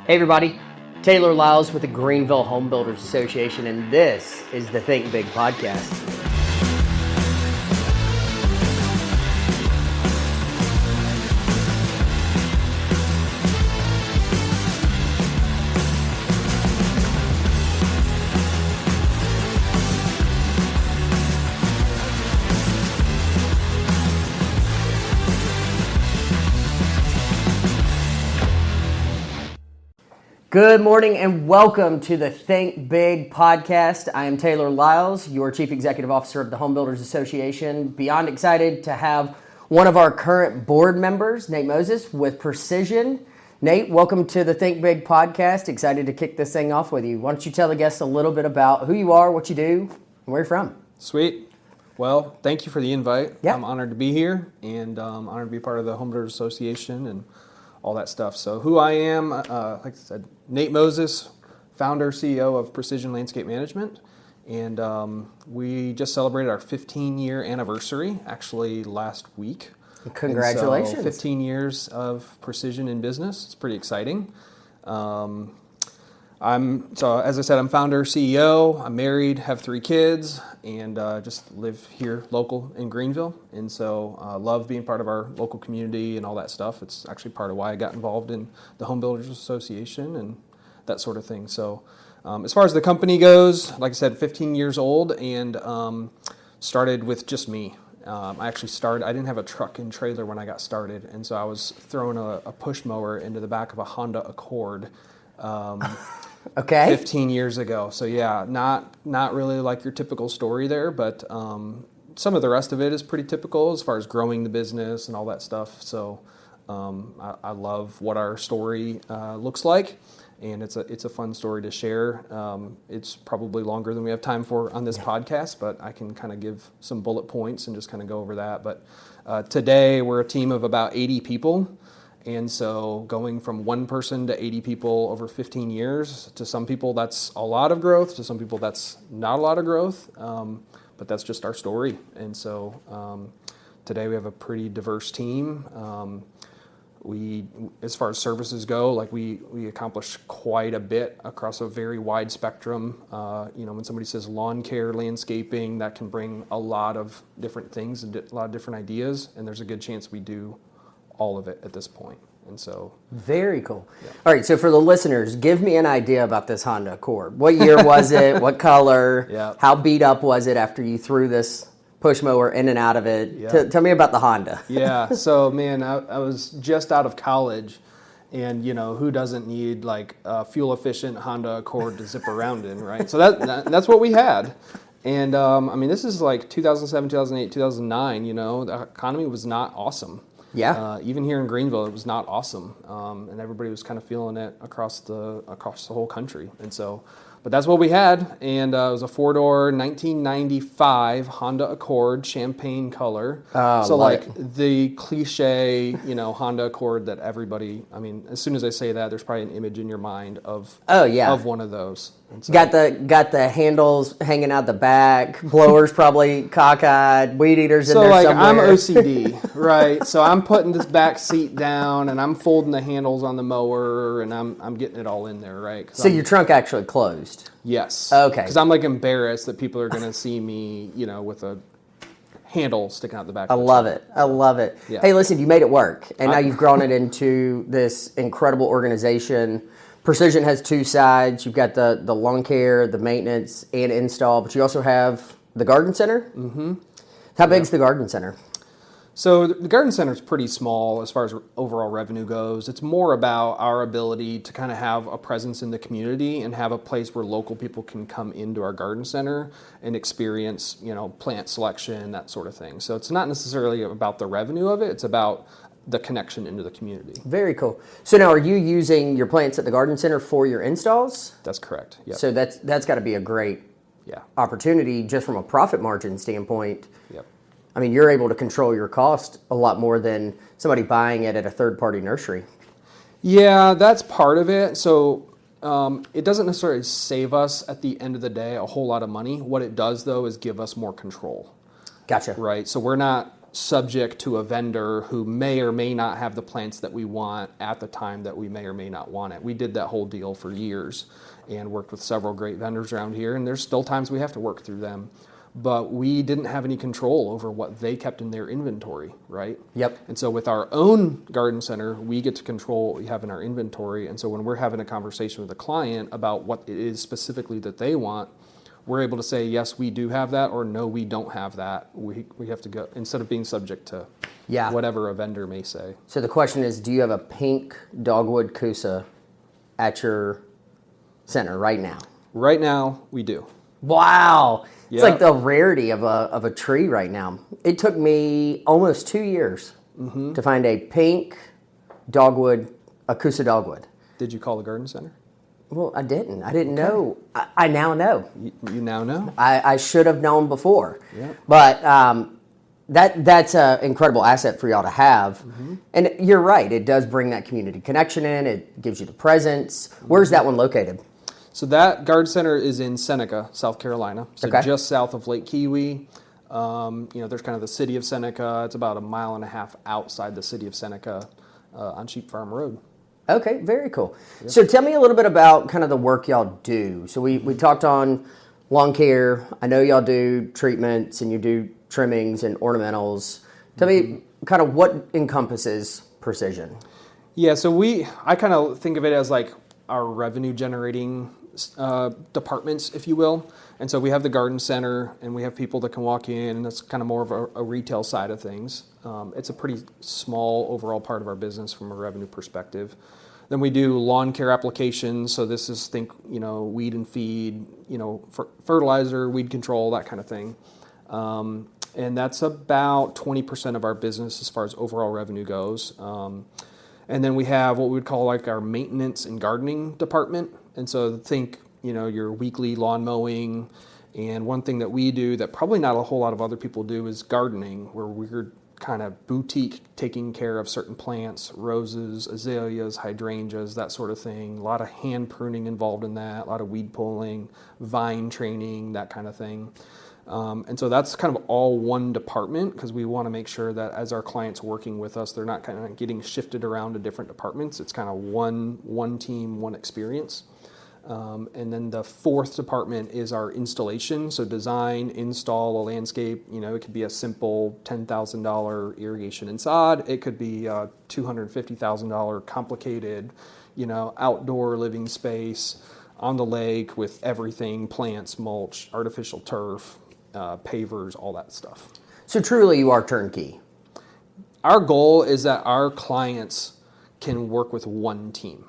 Hey everybody, Taylor Lyles with the Greenville Home Builders Association, and this is the Think Big podcast. Good morning and welcome to the Think Big podcast. I am Taylor Lyles, your Chief Executive Officer of the Home Builders Association. Beyond excited to have one of our current board members, Nate Moses, with Precision. Nate, welcome to the Think Big podcast. Excited to kick this thing off with you. Why don't you tell the guests a little bit about who you are, what you do, and where you're from? Sweet. Well, thank you for the invite. Yeah. I'm honored to be here and honored to be part of the Home Builders Association and all that stuff. So who I am, like I said, Nate Moses, founder, CEO of Precision Landscape Management. And we just celebrated our 15-year anniversary, actually last week. Congratulations. So 15 years of Precision in business. It's pretty exciting. So as I said, I'm founder, CEO. I'm married, have 3 kids, and just live here local in Greenville. And so love being part of our local community and all that stuff. It's actually part of why I got involved in the Home Builders Association and that sort of thing. So as far as the company goes, like I said, 15 years old, and started with just me. I didn't have a truck and trailer when I got started, and so I was throwing a push mower into the back of a Honda Accord. Okay. 15 years ago. So yeah, not really like your typical story there, but some of the rest of it is pretty typical as far as growing the business and all that stuff. So I love what our story looks like, and it's a fun story to share. It's probably longer than we have time for on this podcast, but I can kind of give some bullet points and just kind of go over that. But today we're a team of about 80 people. And so going from 1 person to 80 people over 15 years, to some people that's a lot of growth, to some people that's not a lot of growth, but that's just our story. And so today we have a pretty diverse team. As far as services go, like we accomplish quite a bit across a very wide spectrum. When somebody says lawn care, landscaping, that can bring a lot of different things and a lot of different ideas, and there's a good chance we do all of it at this point. And so very cool. Yeah. All right, so for the listeners, give me an idea about this Honda Accord. What year was it? What color? Yeah. How beat up was it after you threw this push mower in and out of it? Yeah. Tell me about the Honda. Yeah, so man, I was just out of college, and who doesn't need like a fuel efficient Honda Accord to zip around in, right? So that's what we had. And this is like 2007, 2008, 2009, the economy was not awesome. Yeah. Even here in Greenville, it was not awesome, and everybody was kind of feeling it across the whole country. And so, but that's what we had, and it was a 4-door 1995 Honda Accord, champagne color. So like the cliche, Honda Accord that everybody. As soon as I say that, there's probably an image in your mind of one of those. So, got the handles hanging out the back, blowers probably cockeyed, weed eaters in there somewhere. I'm OCD, right? So I'm putting this back seat down and I'm folding the handles on the mower and I'm getting it all in there, right? So your trunk actually closed? Yes. Okay. Because I'm like embarrassed that people are going to see me, with a handle sticking out the back. I love it. Yeah. Hey, listen, you made it work, and now you've grown it into this incredible organization. Precision has 2 sides. You've got the lawn care, the maintenance, and install, but you also have the garden center. Mm-hmm. How big's the garden center? So the garden center is pretty small as far as overall revenue goes. It's more about our ability to kind of have a presence in the community and have a place where local people can come into our garden center and experience, plant selection, that sort of thing. So it's not necessarily about the revenue of it. It's about the connection into the community. Very cool. So now, are you using your plants at the garden center for your installs? That's correct. Yep. So that's got to be a great opportunity just from a profit margin standpoint. Yep. You're able to control your cost a lot more than somebody buying it at a third-party nursery. Yeah, that's part of it. So it doesn't necessarily save us at the end of the day a whole lot of money. What it does, though, is give us more control. Gotcha. Right. So we're not subject to a vendor who may or may not have the plants that we want at the time that we may or may not want it. We did that whole deal for years and worked with several great vendors around here, and there's still times we have to work through them. But we didn't have any control over what they kept in their inventory, right? Yep. And so with our own garden center, we get to control what we have in our inventory. And so when we're having a conversation with a client about what it is specifically that they want, we're able to say, yes, we do have that, or no, we don't have that. We have to go, instead of being subject to whatever a vendor may say. So the question is, do you have a pink dogwood Kusa at your center right now? Right now, we do. Wow. It's Yeah. like the rarity of a tree right now. It took me almost 2 years to find a pink dogwood, a Kusa dogwood. Did you call the garden center? Well, I didn't. I didn't know. I now know. You now know? I should have known before. Yeah. But that's an incredible asset for y'all to have. And you're right. It does bring that community connection in. It gives you the presence. Where's that one located? So that garden center is in Seneca, South Carolina. So just south of Lake Kiwi. There's kind of the city of Seneca. It's about 1.5 miles outside the city of Seneca on Sheep Farm Road. Okay, very cool. Yep. So tell me a little bit about kind of the work y'all do. So we talked on lawn care. I know y'all do treatments and you do trimmings and ornamentals. Tell me kind of what encompasses precision. Yeah, so I kind of think of it as like our revenue generating departments, if you will. And so we have the garden center and we have people that can walk in, and that's kind of more of a retail side of things. It's a pretty small overall part of our business from a revenue perspective. Then we do lawn care applications. So this is, weed and feed, fertilizer, weed control, that kind of thing. And that's about 20% of our business as far as overall revenue goes. And then we have what we would call like our maintenance and gardening department. And so think, your weekly lawn mowing. And one thing that we do that probably not a whole lot of other people do is gardening, where we're kind of boutique taking care of certain plants, roses, azaleas, hydrangeas, that sort of thing. A lot of hand pruning involved in that, a lot of weed pulling, vine training, that kind of thing. And so that's kind of all one department, because we want to make sure that as our clients working with us, they're not kind of getting shifted around to different departments. It's kind of one team, one experience. And then the fourth department is our installation. So design, install a landscape. It could be a simple $10,000 irrigation and sod. It could be a $250,000 complicated, outdoor living space on the lake with everything, plants, mulch, artificial turf, pavers, all that stuff. So truly you are turnkey. Our goal is that our clients can work with one team.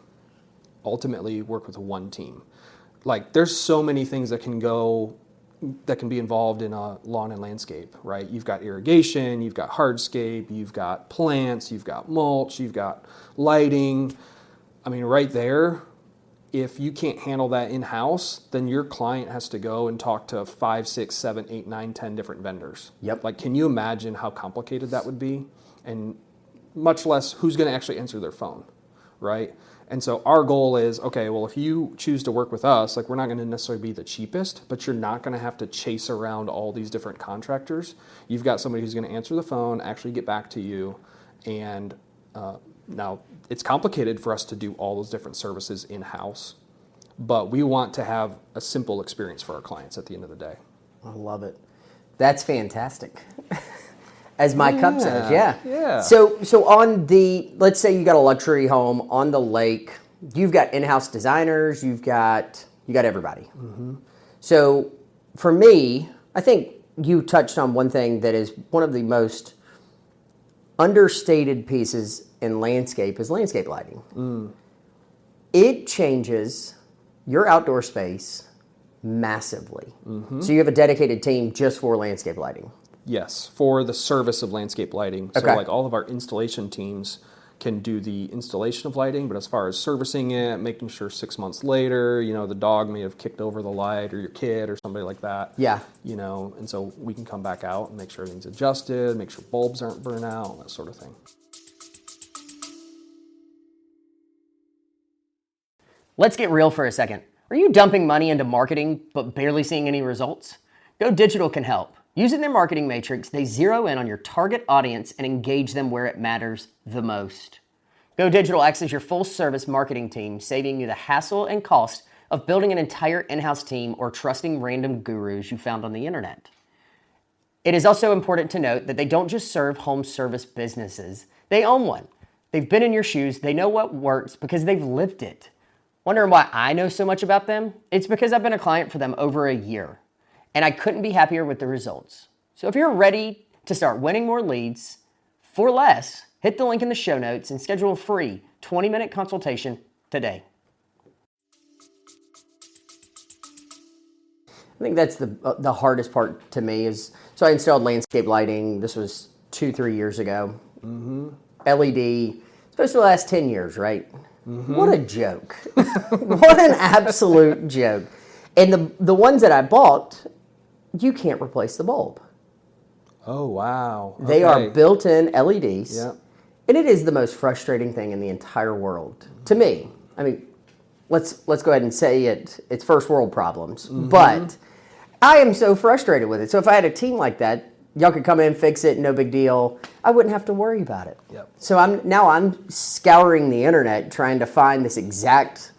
Ultimately work with one team. Like, there's so many things that can be involved in a lawn and landscape, right? You've got irrigation, you've got hardscape, you've got plants, you've got mulch, you've got lighting. I mean, right there, if you can't handle that in-house, then your client has to go and talk to 5, 6, 7, 8, 9, 10 different vendors. Yep. Like, can you imagine how complicated that would be? And much less who's going to actually answer their phone, right? And so our goal is, okay, well, if you choose to work with us, like, we're not going to necessarily be the cheapest, but you're not going to have to chase around all these different contractors. You've got somebody who's going to answer the phone, actually get back to you. And now it's complicated for us to do all those different services in-house, but we want to have a simple experience for our clients at the end of the day. I love it. That's fantastic. As my cup says, Yeah. So on let's say you got a luxury home on the lake, you've got in-house designers, you got everybody. So for me, I think you touched on one thing that is one of the most understated pieces in landscape is landscape lighting. It changes your outdoor space massively. So you have a dedicated team just for landscape lighting. Yes, for the service of landscape lighting. So like all of our installation teams can do the installation of lighting, but as far as servicing it, making sure 6 months later, the dog may have kicked over the light, or your kid or somebody like that. Yeah. And so we can come back out and make sure everything's adjusted, make sure bulbs aren't burnt out, that sort of thing. Let's get real for a second. Are you dumping money into marketing but barely seeing any results? Go Digital can help. Using their marketing matrix, they zero in on your target audience and engage them where it matters the most. Go Digital acts as your full-service marketing team, saving you the hassle and cost of building an entire in-house team or trusting random gurus you found on the internet. It is also important to note that they don't just serve home service businesses. They own one. They've been in your shoes. They know what works because they've lived it. Wondering why I know so much about them? It's because I've been a client for them over a year, and I couldn't be happier with the results. So if you're ready to start winning more leads for less, hit the link in the show notes and schedule a free 20-minute consultation today. I think that's the hardest part to me is, so I installed landscape lighting. This was 2-3 years ago. LED, supposed to last 10 years, right? What a joke. What an absolute joke. And the ones that I bought, you can't replace the bulb. Oh, wow. They are built-in LEDs. Yeah. And it is the most frustrating thing in the entire world to me. I mean, let's go ahead and say it's first world problems. But I am so frustrated with it. So if I had a team like that, y'all could come in, fix it, no big deal. I wouldn't have to worry about it. Yep. So I'm scouring the internet trying to find this exact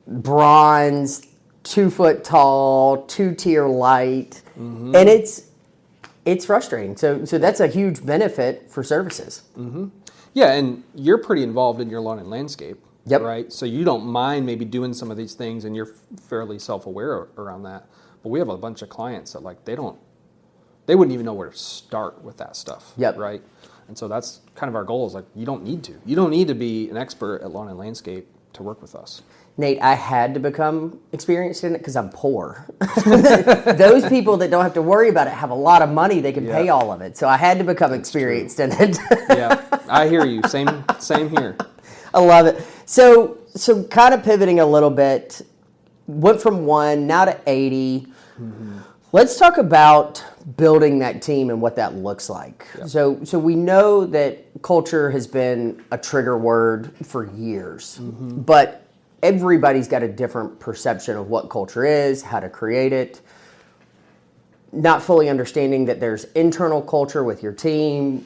bronze, 2-foot tall, 2-tier light. And it's frustrating. So that's a huge benefit for services. Yeah, and you're pretty involved in your lawn and landscape, Yep. right? So you don't mind maybe doing some of these things, and you're fairly self-aware around that. But we have a bunch of clients that they wouldn't even know where to start with that stuff, Yep. right? And so that's kind of our goal is you don't need to. You don't need to be an expert at lawn and landscape to work with us. Nate, I had to become experienced in it because I'm poor. Those people that don't have to worry about it have a lot of money. They can pay all of it. So I had to become experienced in it. Yeah, I hear you. Same here. I love it. So kind of pivoting a little bit, went from 1 now to 80. Let's talk about building that team and what that looks like. Yep. So we know that culture has been a trigger word for years, but everybody's got a different perception of what culture is, how to create it, not fully understanding that there's internal culture with your team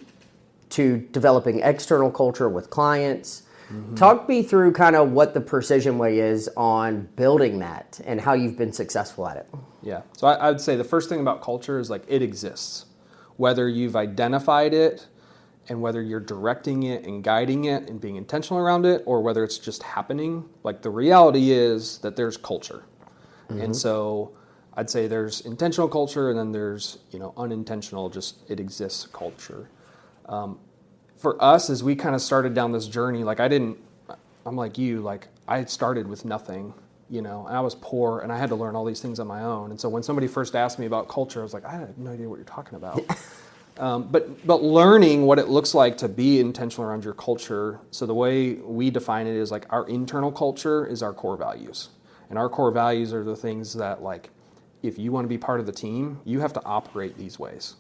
to developing external culture with clients. Talk me through kind of what the Precision Way is on building that and how you've been successful at it. Yeah. So I would say the first thing about culture is it exists. Whether you've identified it and whether you're directing it and guiding it and being intentional around it, or whether it's just happening, the reality is that there's culture. And so I'd say there's intentional culture and then there's, unintentional, just it exists culture. For us, as we kind of started down this journey, I'm like you, I started with nothing, and I was poor and I had to learn all these things on my own. And so when somebody first asked me about culture, I was like, I have no idea what you're talking about. But learning what it looks like to be intentional around your culture. So the way we define it is our internal culture is our core values. And our core values are the things that if you want to be part of the team, you have to operate these ways.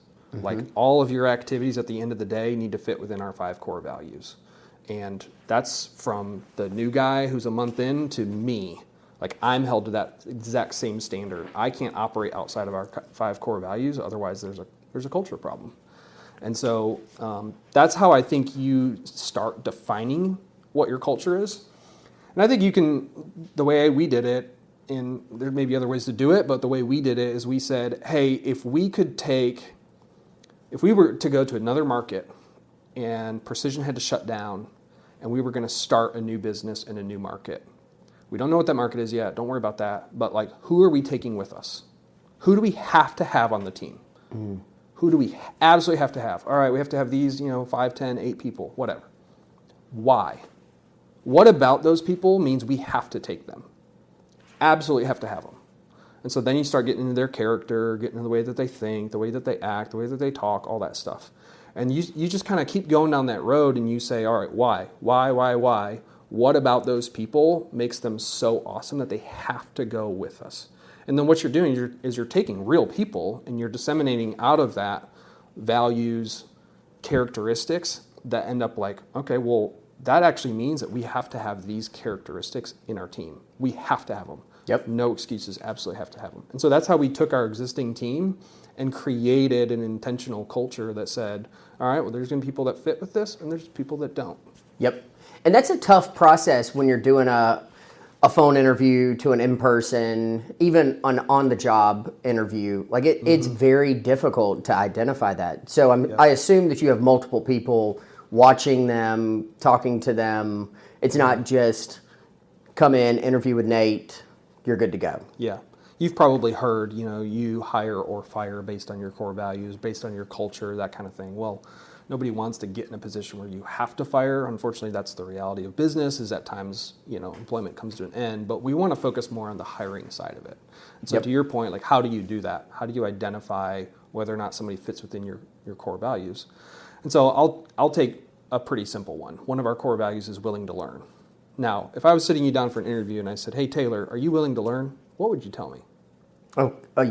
All of your activities at the end of the day need to fit within our 5 core values. And that's from the new guy who's a month in to me. I'm held to that exact same standard. I can't operate outside of our 5 core values, otherwise there's a culture problem. And so that's how I think you start defining what your culture is. And I think you can, the way we did it, and there may be other ways to do it, but the way we did it is we said, hey, if we were to go to another market and Precision had to shut down and we were going to start a new business in a new market, we don't know what that market is yet, don't worry about that, but who are we taking with us? Who do we have to have on the team? Who do we absolutely have to have? All right, we have to have these, 5, 10, 8 people, whatever. Why? What about those people means we have to take them? Absolutely have to have them. And so then you start getting into their character, getting into the way that they think, the way that they act, the way that they talk, all that stuff. And you just kind of keep going down that road and you say, all right, why? Why? What about those people makes them so awesome that they have to go with us? And then what you're doing is you're taking real people and you're disseminating out of that values, characteristics that end up okay, well, that actually means that we have to have these characteristics in our team. We have to have them. Yep. No excuses, absolutely have to have them. And so that's how we took our existing team and created an intentional culture that said, all right, well, there's going to be people that fit with this, and there's people that don't. Yep. And that's a tough process when you're doing a phone interview to an in-person, even an on-the-job interview. Like it's very difficult to identify that. So I assume that you have multiple people watching them, talking to them. It's not just come in, interview with Nate, you're good to go. Yeah. You've probably heard, you hire or fire based on your core values, based on your culture, that kind of thing. Well, nobody wants to get in a position where you have to fire. Unfortunately, that's the reality of business, is at times, employment comes to an end. But we want to focus more on the hiring side of it. And so to your point, like, how do you do that? How do you identify whether or not somebody fits within your core values? And so I'll take a pretty simple one. One of our core values is willing to learn. Now, if I was sitting you down for an interview and I said, hey, Taylor, are you willing to learn? What would you tell me?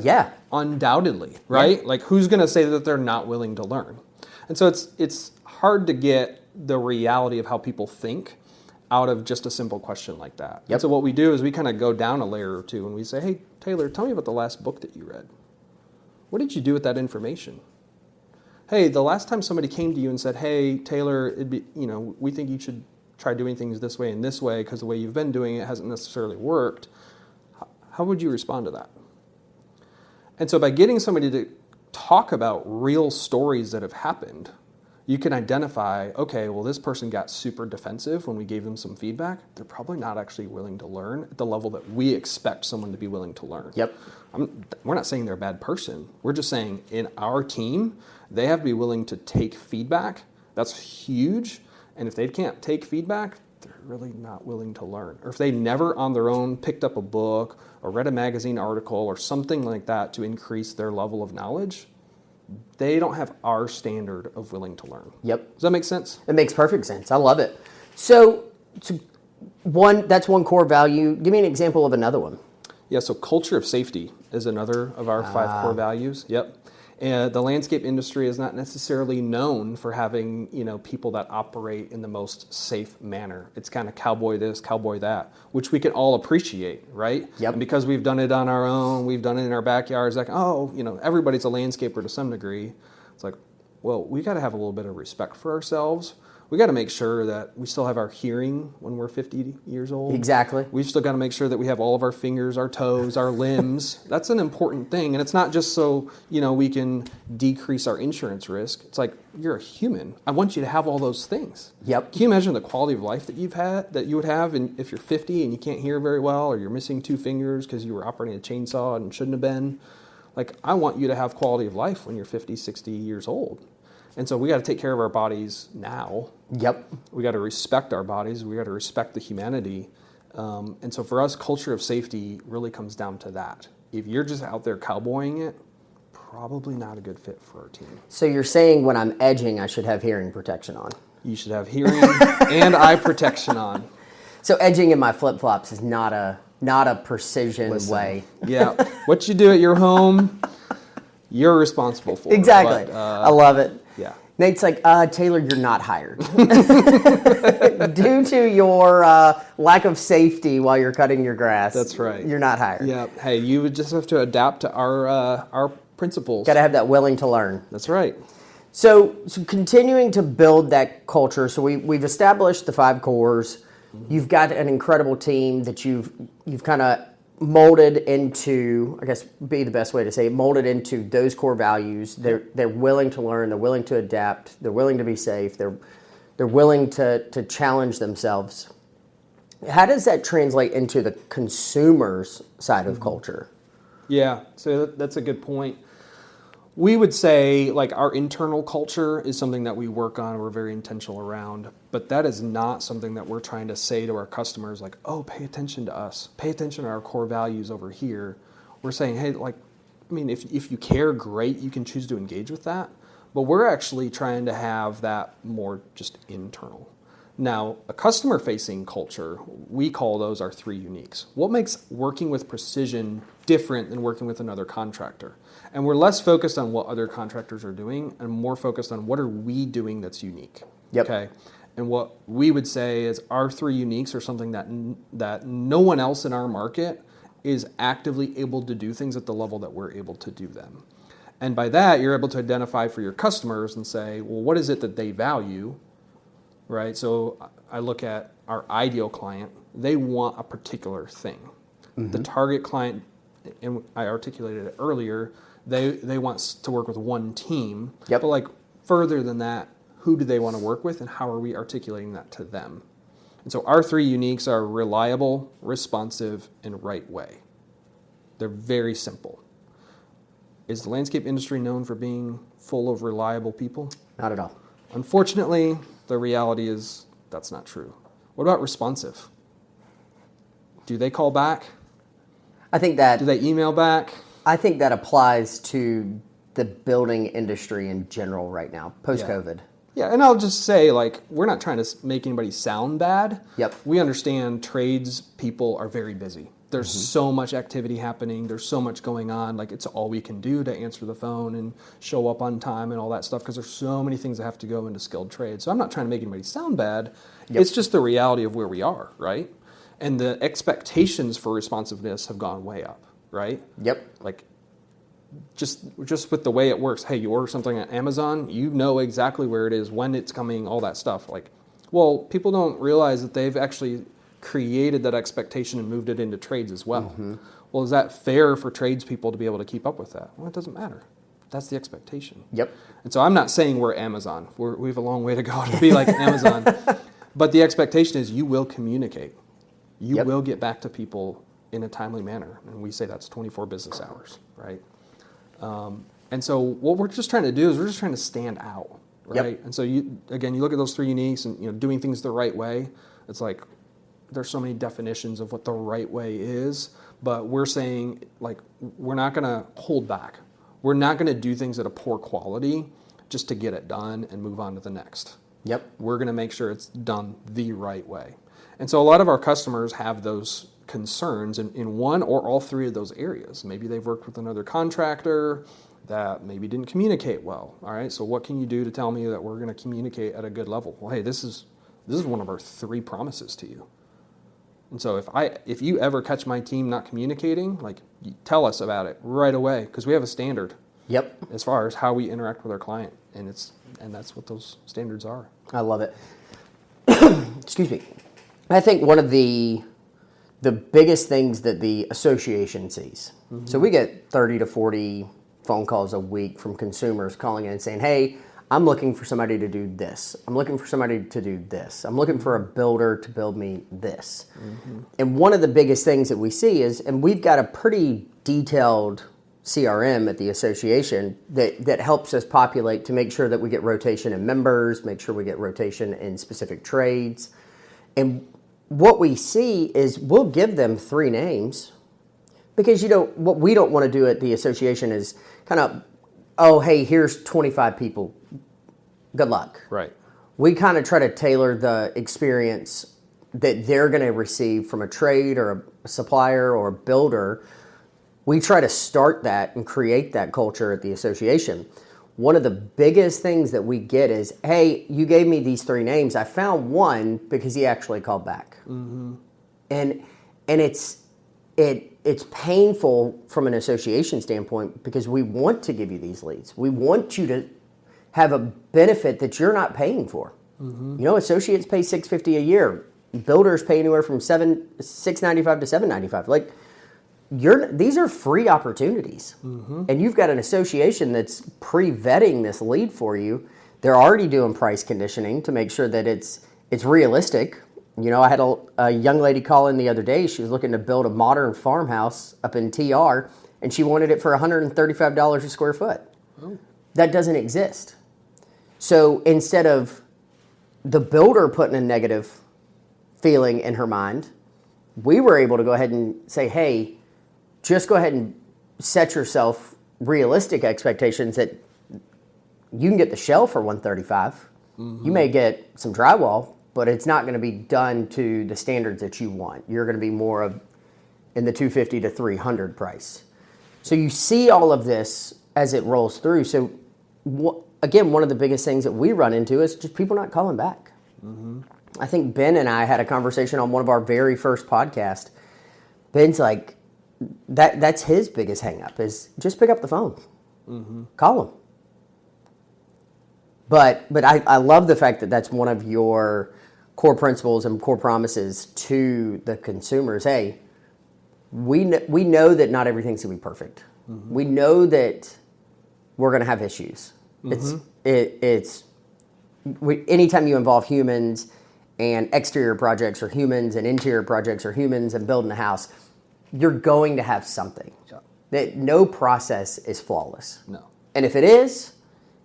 Yeah. Undoubtedly, right? Yeah. Like, who's going to say that they're not willing to learn? And so it's hard to get the reality of how people think out of just a simple question like that. Yep. And so what we do is we kind of go down a layer or two and we say, hey, Taylor, tell me about the last book that you read. What did you do with that information? Hey, the last time somebody came to you and said, hey, Taylor, we think you should try doing things this way and this way because the way you've been doing it hasn't necessarily worked. How would you respond to that? And so by getting somebody to talk about real stories that have happened, you can identify, okay, well, this person got super defensive when we gave them some feedback. They're probably not actually willing to learn at the level that we expect someone to be willing to learn. Yep. We're not saying they're a bad person. We're just saying in our team, they have to be willing to take feedback. That's huge. And if they can't take feedback, they're really not willing to learn. Or if they never on their own picked up a book or read a magazine article or something like that to increase their level of knowledge, they don't have our standard of willing to learn. Yep. Does that make sense? It makes perfect sense. I love it. So that's one core value. Give me an example of another one. Yeah, so culture of safety is another of our 5 core values. Yep. And the landscape industry is not necessarily known for having, people that operate in the most safe manner. It's kind of cowboy this, cowboy that, which we can all appreciate, right? Yep. And because we've done it on our own, we've done it in our backyards, like, everybody's a landscaper to some degree. It's like, well, we got to have a little bit of respect for ourselves. We got to make sure that we still have our hearing when we're 50 years old. Exactly. We've still got to make sure that we have all of our fingers, our toes, our limbs. That's an important thing. And it's not just so, we can decrease our insurance risk. It's like, you're a human. I want you to have all those things. Yep. Can you imagine the quality of life that you would have if you're 50 and you can't hear very well, or you're missing 2 fingers because you were operating a chainsaw and shouldn't have been? Like, I want you to have quality of life when you're 50, 60 years old. And so we got to take care of our bodies now. Yep. We got to respect our bodies. We got to respect the humanity. And so for us, culture of safety really comes down to that. If you're just out there cowboying it, probably not a good fit for our team. So you're saying when I'm edging, I should have hearing protection on? You should have hearing and eye protection on. So edging in my flip-flops is not a precision way. Yeah. What you do at your home, you're responsible for. Exactly. But, I love it. Yeah. Nate's like, Taylor, you're not hired. Due to your lack of safety while you're cutting your grass. That's right. You're not hired. Yeah. Hey, you would just have to adapt to our principles. Got to have that willing to learn. That's right. So continuing to build that culture. So we've established the 5 cores. You've got an incredible team that you've kind of molded into, I guess be the best way to say it, molded into those core values. They're willing to learn, they're willing to adapt, they're willing to be safe, they're willing to challenge themselves. How does that translate into the consumer's side of culture? Yeah, so that's a good point. We would say, like, our internal culture is something that we work on, we're very intentional around, but that is not something that we're trying to say to our customers, like, oh, pay attention to us, pay attention to our core values over here. We're saying, hey, if you care, great, you can choose to engage with that, but we're actually trying to have that more just internal. Now, a customer-facing culture, we call those our 3 uniques. What makes working with Precision different than working with another contractor? And we're less focused on what other contractors are doing and more focused on what are we doing that's unique. Yep. Okay. And what we would say is our three uniques are something that no one else in our market is actively able to do things at the level that we're able to do them. And by that, you're able to identify for your customers and say, well, what is it that they value, right? So I look at our ideal client. They want a particular thing. The target client, and I articulated it earlier, they want to work with one team. Yep. But like further than that, who do they want to work with, and how are we articulating that to them? And so our three uniques are reliable, responsive, and right way. They're very simple. Is the landscape industry known for being full of reliable people? Not at all. Unfortunately, the reality is that's not true. What about responsive? Do they call back? I think that Do they email back? I think that applies to the building industry in general right now, post-COVID. Yeah, and I'll just say, like, we're not trying to make anybody sound bad. Yep. We understand trades people are very busy. There's so much activity happening. There's so much going on. Like, it's all we can do to answer the phone and show up on time and all that stuff because there's so many things that have to go into skilled trades. So I'm not trying to make anybody sound bad. Yep. It's just the reality of where we are, right? And the expectations for responsiveness have gone way up, right? Yep. Like, just with the way it works. Hey, you order something on Amazon, you know exactly where it is, when it's coming, all that stuff. Like, well, people don't realize that they've actually created that expectation and moved it into trades as well. Well, is that fair for tradespeople to be able to keep up with that? Well, it doesn't matter. That's the expectation. Yep. And so I'm not saying we're Amazon. We have a long way to go to be like Amazon. But the expectation is you will communicate. You will get back to people in a timely manner. And we say that's 24 business hours, right? And so what we're just trying to do is we're just trying to stand out, right? Yep. And so you look at those three uniques and doing things the right way. It's like there's so many definitions of what the right way is, but we're saying like we're not going to hold back. We're not going to do things at a poor quality just to get it done and move on to the next. Yep. We're going to make sure it's done the right way. And so a lot of our customers have those concerns in one or all three of those areas. Maybe they've worked with another contractor that maybe didn't communicate well. All right, so what can you do to tell me that we're going to communicate at a good level? Well, hey, this is one of our three promises to you. And so if you ever catch my team not communicating, like, you tell us about it right away, because we have a standard. Yep. As far as how we interact with our client, and that's what those standards are. I love it. Excuse me. I think one of the biggest things that the association sees. So we get 30 to 40 phone calls a week from consumers calling in and saying, hey, I'm looking for somebody to do this. I'm looking for somebody to do this. I'm looking for a builder to build me this. And one of the biggest things that we see is, and we've got a pretty detailed CRM at the association that helps us populate to make sure that we get rotation in members, make sure we get rotation in specific trades. And what we see is we'll give them three names because what we don't want to do at the association is kind of, oh, hey, here's 25 people. Good luck. Right. We kind of try to tailor the experience that they're going to receive from a trade or a supplier or a builder. We try to start that and create that culture at the association. One of the biggest things that we get is, hey, you gave me these three names. I found one because he actually called back. And it's painful from an association standpoint because we want to give you these leads. We want you to have a benefit that you're not paying for. Associates pay $650 a year. Builders pay anywhere from $695 to $795. Like, these are free opportunities. And you've got an association that's pre-vetting this lead for you. They're already doing price conditioning to make sure that it's realistic. I had a young lady call in the other day. She was looking to build a modern farmhouse up in TR, and she wanted it for $135 a square foot. That doesn't exist. So instead of the builder putting a negative feeling in her mind, we were able to go ahead and say, hey, just go ahead and set yourself realistic expectations that you can get the shell for $135. You may get some drywall, but it's not going to be done to the standards that you want. You're going to be more of in the $250 to $300 price. So you see all of this as it rolls through. So again, one of the biggest things that we run into is just people not calling back. I think Ben and I had a conversation on one of our very first podcasts. Ben's like, that's his biggest hang up is just pick up the phone. Call him. But I love the fact that that's one of your core principles and core promises to the consumers. Hey, we know that not everything's going to be perfect. We know that we're going to have issues. Anytime you involve humans and exterior projects or humans and interior projects or humans and building a house, you're going to have something. Yeah. That no process is flawless. No. And if it is,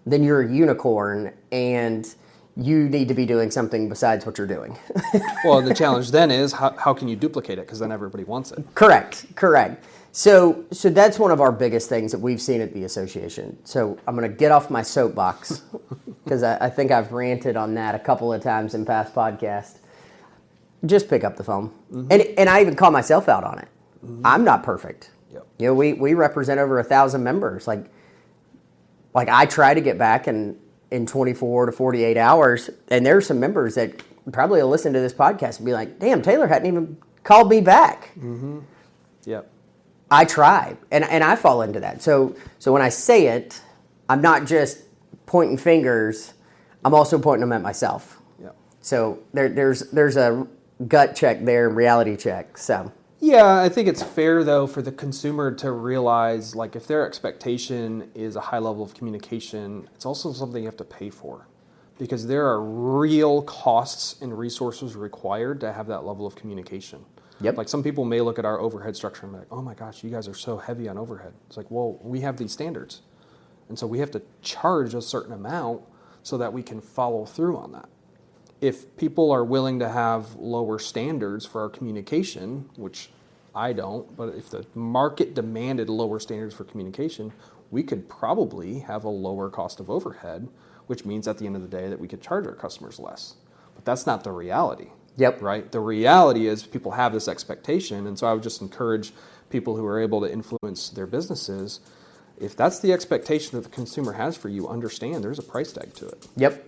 then you're a unicorn and you need to be doing something besides what you're doing. Well, the challenge then is how can you duplicate it? Because then everybody wants it. Correct. So that's one of our biggest things that we've seen at the association. So I'm going to get off my soapbox because I think I've ranted on that a couple of times in past podcasts. Just pick up the phone. And I even call myself out on it. I'm not perfect. Yep. You know, we represent over 1,000 members. Like I try to get back in 24 to 48 hours, and there's some members that probably will listen to this podcast and be like, damn, Taylor hadn't even called me back. Yep. I try, and I fall into that. So when I say it, I'm not just pointing fingers, I'm also pointing them at myself. Yep. So there's a gut check there and reality check. So Yeah, I think it's fair, though, for the consumer to realize, like, if their expectation is a high level of communication, it's also something you have to pay for. Because there are real costs and resources required to have that level of communication. Yep. Like, some people may look at our overhead structure and be like, oh my gosh, you guys are so heavy on overhead. It's like, well, we have these standards. And so we have to charge a certain amount so that we can follow through on that. If people are willing to have lower standards for our communication, which I don't, but if the market demanded lower standards for communication, we could probably have a lower cost of overhead, which means at the end of the day that we could charge our customers less. But that's not the reality. Yep. Right? The reality is people have this expectation, and so I would just encourage people who are able to influence their businesses, if that's the expectation that the consumer has for you, understand there's a price tag to it. Yep.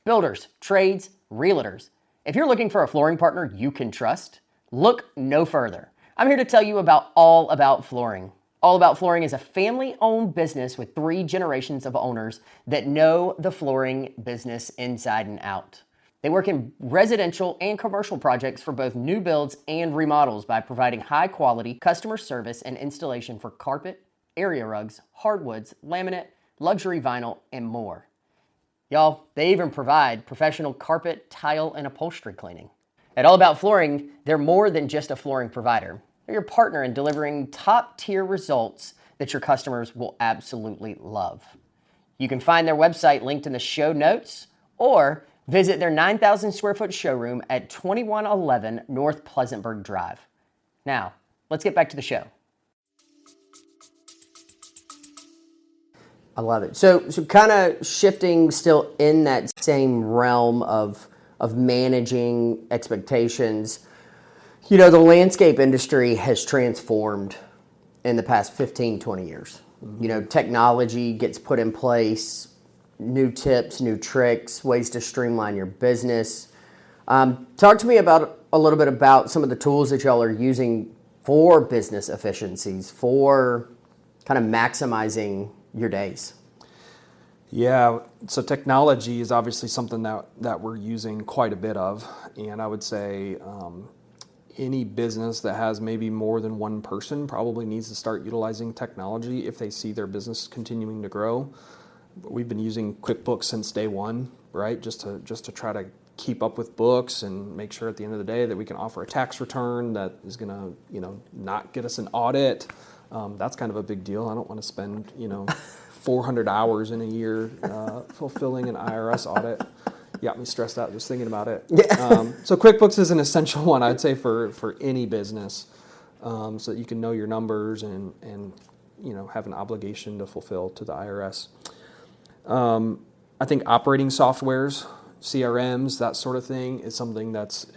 Builders, trades, realtors. If you're looking for a flooring partner you can trust, look no further. I'm here to tell you about All About Flooring. All About Flooring is a family-owned business with 3 generations of owners that know the flooring business inside and out. They work in residential and commercial projects for both new builds and remodels by providing high-quality customer service and installation for carpet, area rugs, hardwoods, laminate, luxury vinyl, and more. Y'all, they even provide professional carpet, tile, and upholstery cleaning. At All About Flooring, they're more than just a flooring provider. They're your partner in delivering top-tier results that your customers will absolutely love. You can find their website linked in the show notes or visit their 9,000 square foot showroom at 2111 North Pleasantburg Drive. Now, let's get back to the show. I love it. So kind of shifting still in that same realm of managing expectations. You know, the landscape industry has transformed in the past 15, 20 years. You know, technology gets put in place, new tips, new tricks, ways to streamline your business. Talk to me about a little bit about some of the tools that y'all are using for business efficiencies, for kind of maximizing your days. Yeah, so technology is obviously something that we're using quite a bit of, and I would say any business that has maybe more than one person probably needs to start utilizing technology if they see their business continuing to grow. We've been using QuickBooks since day one, right? Just to try to keep up with books and make sure at the end of the day that we can offer a tax return that is going to, not get us an audit. That's kind of a big deal. I don't want to spend, 400 hours in a year fulfilling an IRS audit. Got me stressed out just thinking about it. Yeah. So QuickBooks is an essential one, I'd say, for any business, so that you can know your numbers and have an obligation to fulfill to the IRS. I think operating softwares, CRMs, that sort of thing is something that's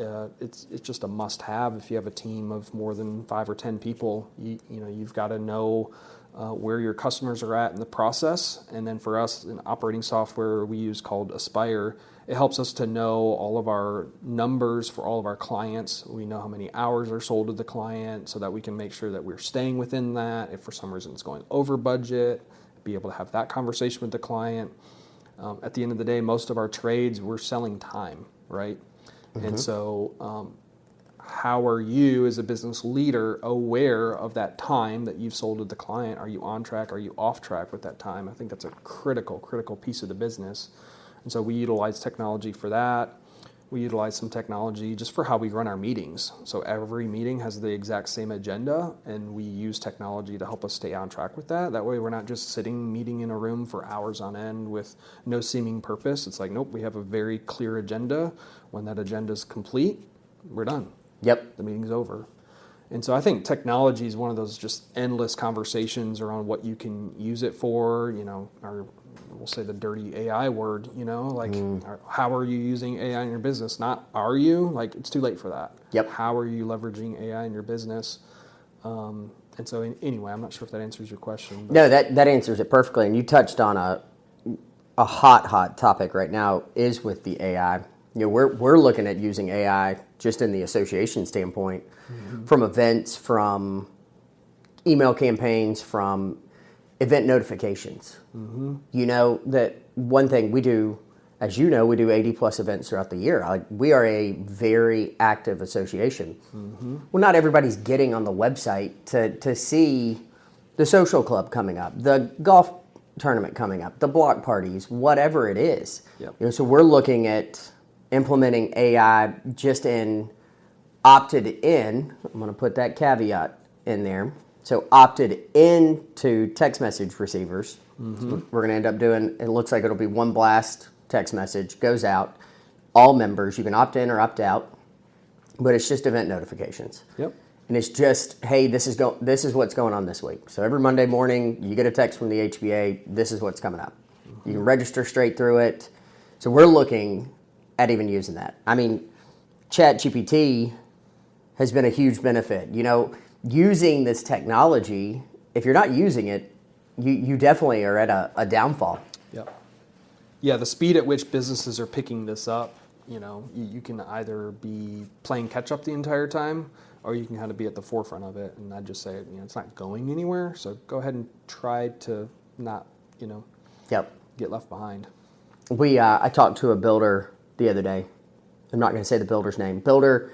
it's just a must-have if you have a team of more than 5 or 10 people. You've got to know where your customers are at in the process. And then for us, an operating software we use called Aspire, it helps us to know all of our numbers for all of our clients. We know how many hours are sold to the client so that we can make sure that we're staying within that. If for some reason it's going over budget, be able to have that conversation with the client. At the end of the day, most of our trades, we're selling time, right? And so how are you as a business leader aware of that time that you've sold to the client? Are you on track? Are you off track with that time? I think that's a critical piece of the business. And so we utilize technology for that. We utilize some technology just for how we run our meetings. So every meeting has the exact same agenda, and we use technology to help us stay on track with that. That way we're not just sitting, meeting in a room for hours on end with no seeming purpose. It's like, nope, we have a very clear agenda. When that agenda is complete, we're done. Yep. The meeting's over. And so I think technology is one of those just endless conversations around what you can use it for, or we'll say the dirty AI word, how are you using AI in your business? Not are you, it's too late for that. Yep. How are you leveraging AI in your business? And so anyway, I'm not sure if that answers your question. But. No, that answers it perfectly. And you touched on a hot topic right now is with the AI. We're looking at using AI just in the association standpoint, from events, from email campaigns, from event notifications. That one thing we do, as you know, we do 80 plus events throughout the year. We are a very active association. Well, not everybody's getting on the website to see the social club coming up, the golf tournament coming up, the block parties, whatever it is. Yep. So we're looking at implementing AI just in opted in. I'm going to put that caveat in there. So opted into text message receivers. So we're going to end up doing, it looks like it'll be one blast text message, goes out. All members, you can opt in or opt out, but it's just event notifications. Yep. And it's just, hey, this is what's going on this week. So every Monday morning, you get a text from the HBA, this is what's coming up. You can register straight through it. So we're looking at even using that. I mean, ChatGPT has been a huge benefit. Using this technology, if you're not using it, you definitely are at a downfall. Yep. Yeah, the speed at which businesses are picking this up, you can either be playing catch up the entire time, or you can kind of be at the forefront of it. And I'd just say, it's not going anywhere. So go ahead and try to not, get left behind. I talked to a builder the other day. I'm not going to say the builder's name. Builder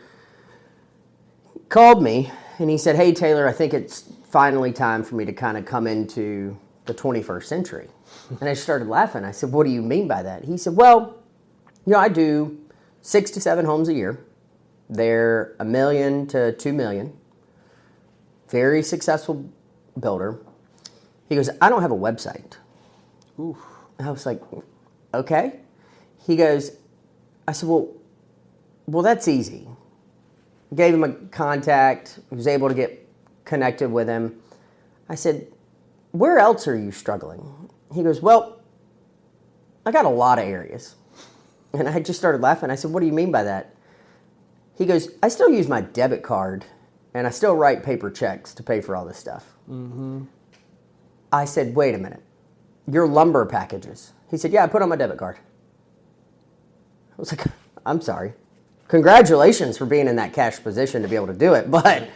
called me and he said, hey, Taylor, I think it's finally time for me to kind of come into the 21st century. And I started laughing. I said, what do you mean by that? He said, well, I do 6 to 7 homes a year. They're $1 million to $2 million. Very successful builder. He goes, I don't have a website. Ooh. I was like, okay. He goes, I said, well, that's easy. Gave him a contact, was able to get connected with him. I said, where else are you struggling? He goes, well, I got a lot of areas. And I just started laughing. I said, what do you mean by that? He goes, I still use my debit card and I still write paper checks to pay for all this stuff. I said, wait a minute, your lumber packages. He said, yeah, I put on my debit card. I was like, I'm sorry. Congratulations for being in that cash position to be able to do it. But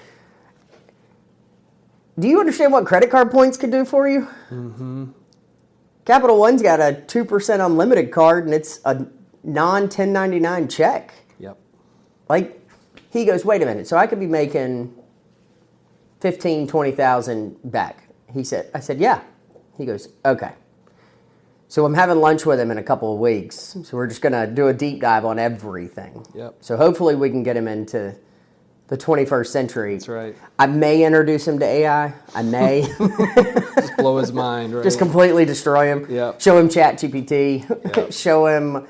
do you understand what credit card points could do for you? Capital One's got a 2% unlimited card and it's a non-1099 check. Yep. He goes, wait a minute. So I could be making 15, 20,000 back. I said, yeah. He goes, okay. So I'm having lunch with him in a couple of weeks. So we're just going to do a deep dive on everything. Yep. So hopefully we can get him into the 21st century. That's right. I may introduce him to AI. I may. Just blow his mind, right? Just completely destroy him. Yep. Show him ChatGPT. Yep. Show him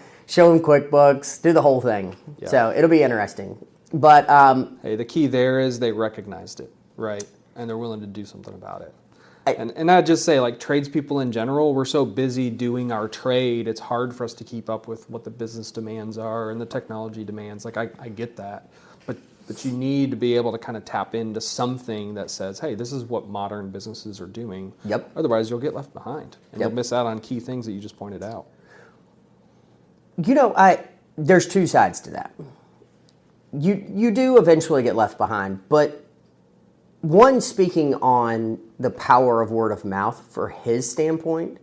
QuickBooks. Do the whole thing. Yep. So it'll be interesting. But hey, the key there is they recognized it, right? And they're willing to do something about it. And I'd just say, tradespeople in general, we're so busy doing our trade, it's hard for us to keep up with what the business demands are and the technology demands. I get that. But But you need to be able to kind of tap into something that says, hey, this is what modern businesses are doing. Yep. Otherwise, you'll get left behind, and Yep. you'll miss out on key things that you just pointed out. There's two sides to that. You do eventually get left behind, but one, speaking on the power of word of mouth for his standpoint,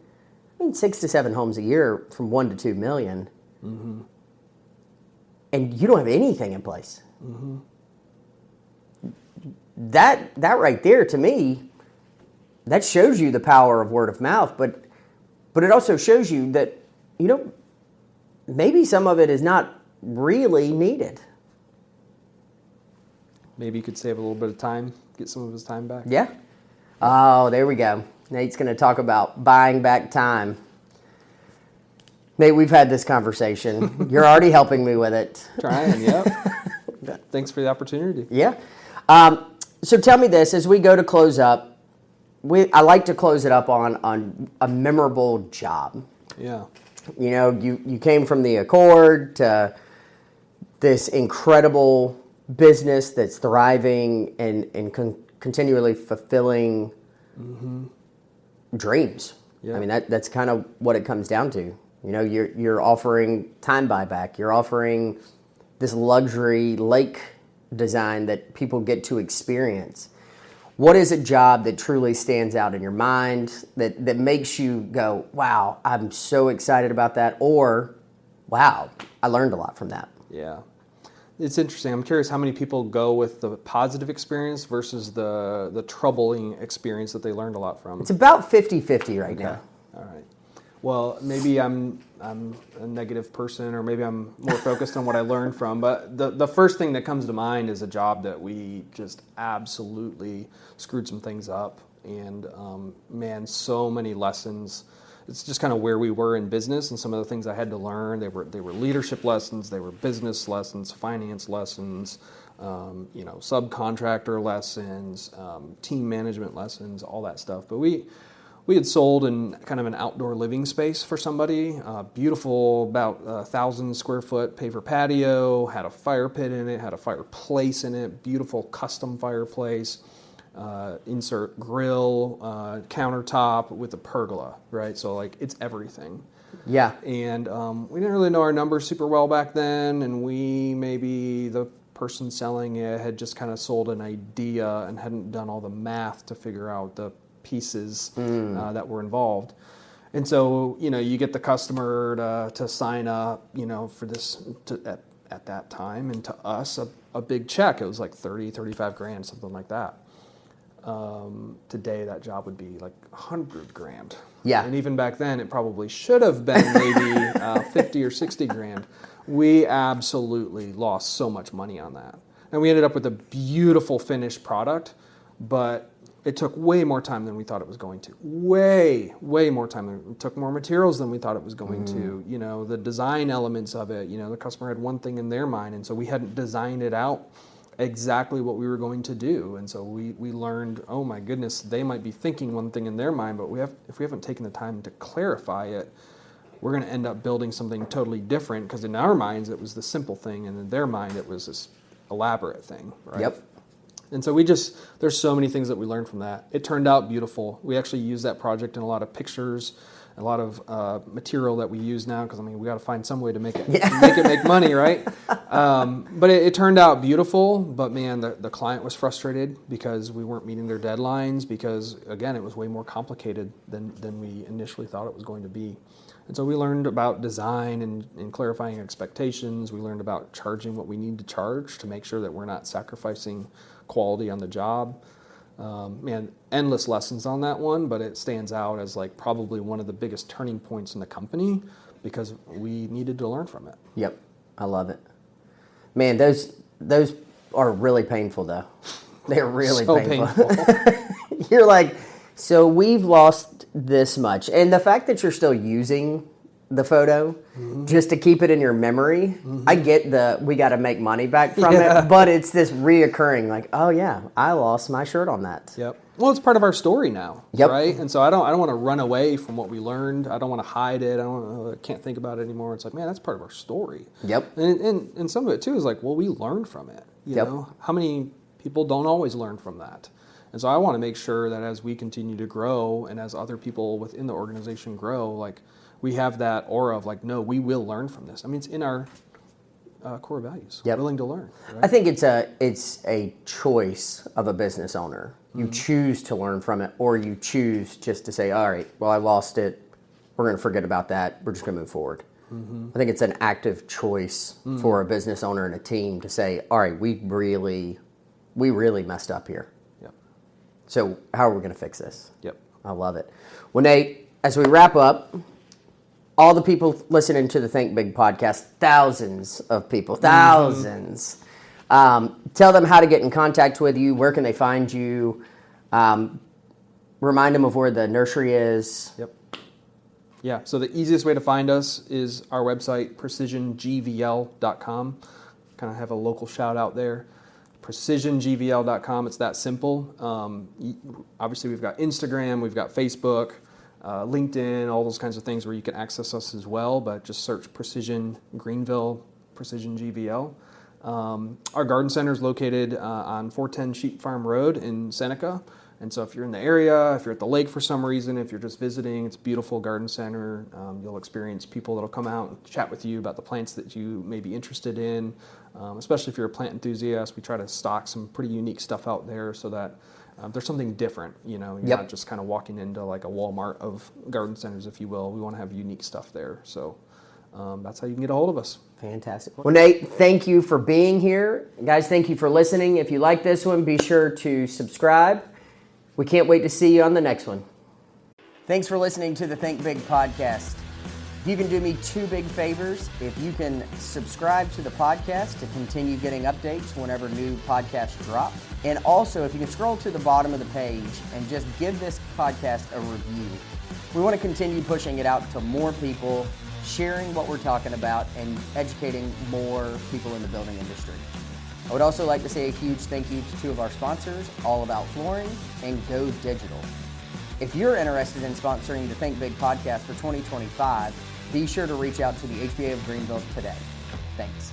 6 to 7 homes a year from 1 to 2 million, and you don't have anything in place. That right there, to me, that shows you the power of word of mouth, but it also shows you that, maybe some of it is not really needed. Maybe you could save a little bit of time, get some of his time back. Yeah. Oh, there we go. Nate's going to talk about buying back time. Nate, we've had this conversation. You're already helping me with it. Trying, yep. Thanks for the opportunity. Yeah. So tell me this, as we go to close up, I like to close it up on a memorable job. Yeah. You came from the Accord to this incredible business that's thriving and continually fulfilling dreams. Yeah. I mean, that's kind of what it comes down to. You're offering time buyback. You're offering this luxury lake design that people get to experience. What is a job that truly stands out in your mind that makes you go, wow, I'm so excited about that, or wow, I learned a lot from that? Yeah. It's interesting. I'm curious how many people go with the positive experience versus the troubling experience that they learned a lot from. It's about 50-50 right now. All right. Well, maybe I'm a negative person, or maybe I'm more focused on what I learned from. But the first thing that comes to mind is a job that we just absolutely screwed some things up. And man, so many lessons. It's just kind of where we were in business and some of the things I had to learn. They were leadership lessons, they were business lessons, finance lessons, subcontractor lessons, team management lessons, all that stuff. But we had sold in kind of an outdoor living space for somebody, beautiful, about 1,000 square foot paver patio, had a fire pit in it, had a fireplace in it, beautiful custom fireplace, insert grill, countertop with a pergola, right? So it's everything. Yeah. And we didn't really know our numbers super well back then, and maybe the person selling it had just kind of sold an idea and hadn't done all the math to figure out the pieces that were involved. And so, you get the customer to sign up, for this at that time, and to us, a big check. It was like 35 grand, something like that. Today, that job would be like 100 grand. Yeah. And even back then, it probably should have been maybe 50 or 60 grand. We absolutely lost so much money on that. And we ended up with a beautiful finished product, but it took way more time than we thought it was going to. Way more time. It took more materials than we thought it was going to. The design elements of it, the customer had one thing in their mind, and so we hadn't designed it out exactly what we were going to do. And so we learned, oh my goodness, they might be thinking one thing in their mind, but if we haven't taken the time to clarify it, we're going to end up building something totally different, because in our minds it was the simple thing, and in their mind it was this elaborate thing, right? Yep. And so there's so many things that we learned from that. It turned out beautiful. We actually used that project in a lot of pictures, a lot of material that we use now, because we got to find some way to make it make money, right? But it turned out beautiful. But man, the client was frustrated because we weren't meeting their deadlines, because again, it was way more complicated than we initially thought it was going to be. And so we learned about design and clarifying expectations. We learned about charging what we need to charge to make sure that we're not sacrificing quality on the job. Man, endless lessons on that one, but it stands out as probably one of the biggest turning points in the company, because we needed to learn from it. Yep. I love it. Man, those are really painful though. They're really So painful. You're like, so we've lost this much. And the fact that you're still using the photo just to keep it in your memory, I get we got to make money back from it, but it's this reoccurring, oh yeah, I lost my shirt on that. Yep. Well, it's part of our story now, Yep. right? And so I don't want to run away from what we learned. I don't want to hide it. I can't think about it anymore. It's man, that's part of our story. Yep. And some of it too is well, we learned from it. You Yep. know, how many people don't always learn from that? And so I want to make sure that as we continue to grow and as other people within the organization grow, like we have that aura of like, no, we will learn from this. I mean, it's in our core values, Yep. willing to learn. Right? I think it's a choice of a business owner. You choose to learn from it, or you choose just to say, all right, well, I lost it. We're going to forget about that. We're just going to move forward. I think it's an active choice for a business owner and a team to say, all right, we really messed up here. Yep. So how are we going to fix this? Yep. I love it. Well, Nate, as we wrap up, all the people listening to the Think Big podcast, thousands of people, thousands, tell them how to get in contact with you. Where can they find you? Remind them of where the nursery is. Yep. Yeah, so the easiest way to find us is our website, precisiongvl.com. Kind of have a local shout out there. precisiongvl.com, it's that simple. Obviously, we've got Instagram, we've got Facebook, LinkedIn, all those kinds of things where you can access us as well, but just search Precision Greenville, Precision GVL. Our garden center is located on 410 Sheep Farm Road in Seneca. And so if you're in the area, if you're at the lake for some reason, if you're just visiting, it's a beautiful garden center. You'll experience people that'll come out and chat with you about the plants that you may be interested in. Especially if you're a plant enthusiast, we try to stock some pretty unique stuff out there so that there's something different. You know, you're not just kind of walking into like a Walmart of garden centers, if you will. We want to have unique stuff there. So that's how you can get a hold of us. Fantastic. Well, Nate, thank you for being here. Guys, thank you for listening. If you like this one, be sure to subscribe. We can't wait to see you on the next one. Thanks for listening to the Think Big podcast. If you can do me two big favors, if you can subscribe to the podcast to continue getting updates whenever new podcasts drop. And also, if you can scroll to the bottom of the page and just give this podcast a review. We want to continue pushing it out to more people, sharing what we're talking about, and educating more people in the building industry. I would also like to say a huge thank you to two of our sponsors, All About Flooring and Go Digital. If you're interested in sponsoring the Think Big podcast for 2025, be sure to reach out to the HBA of Greenville today. Thanks.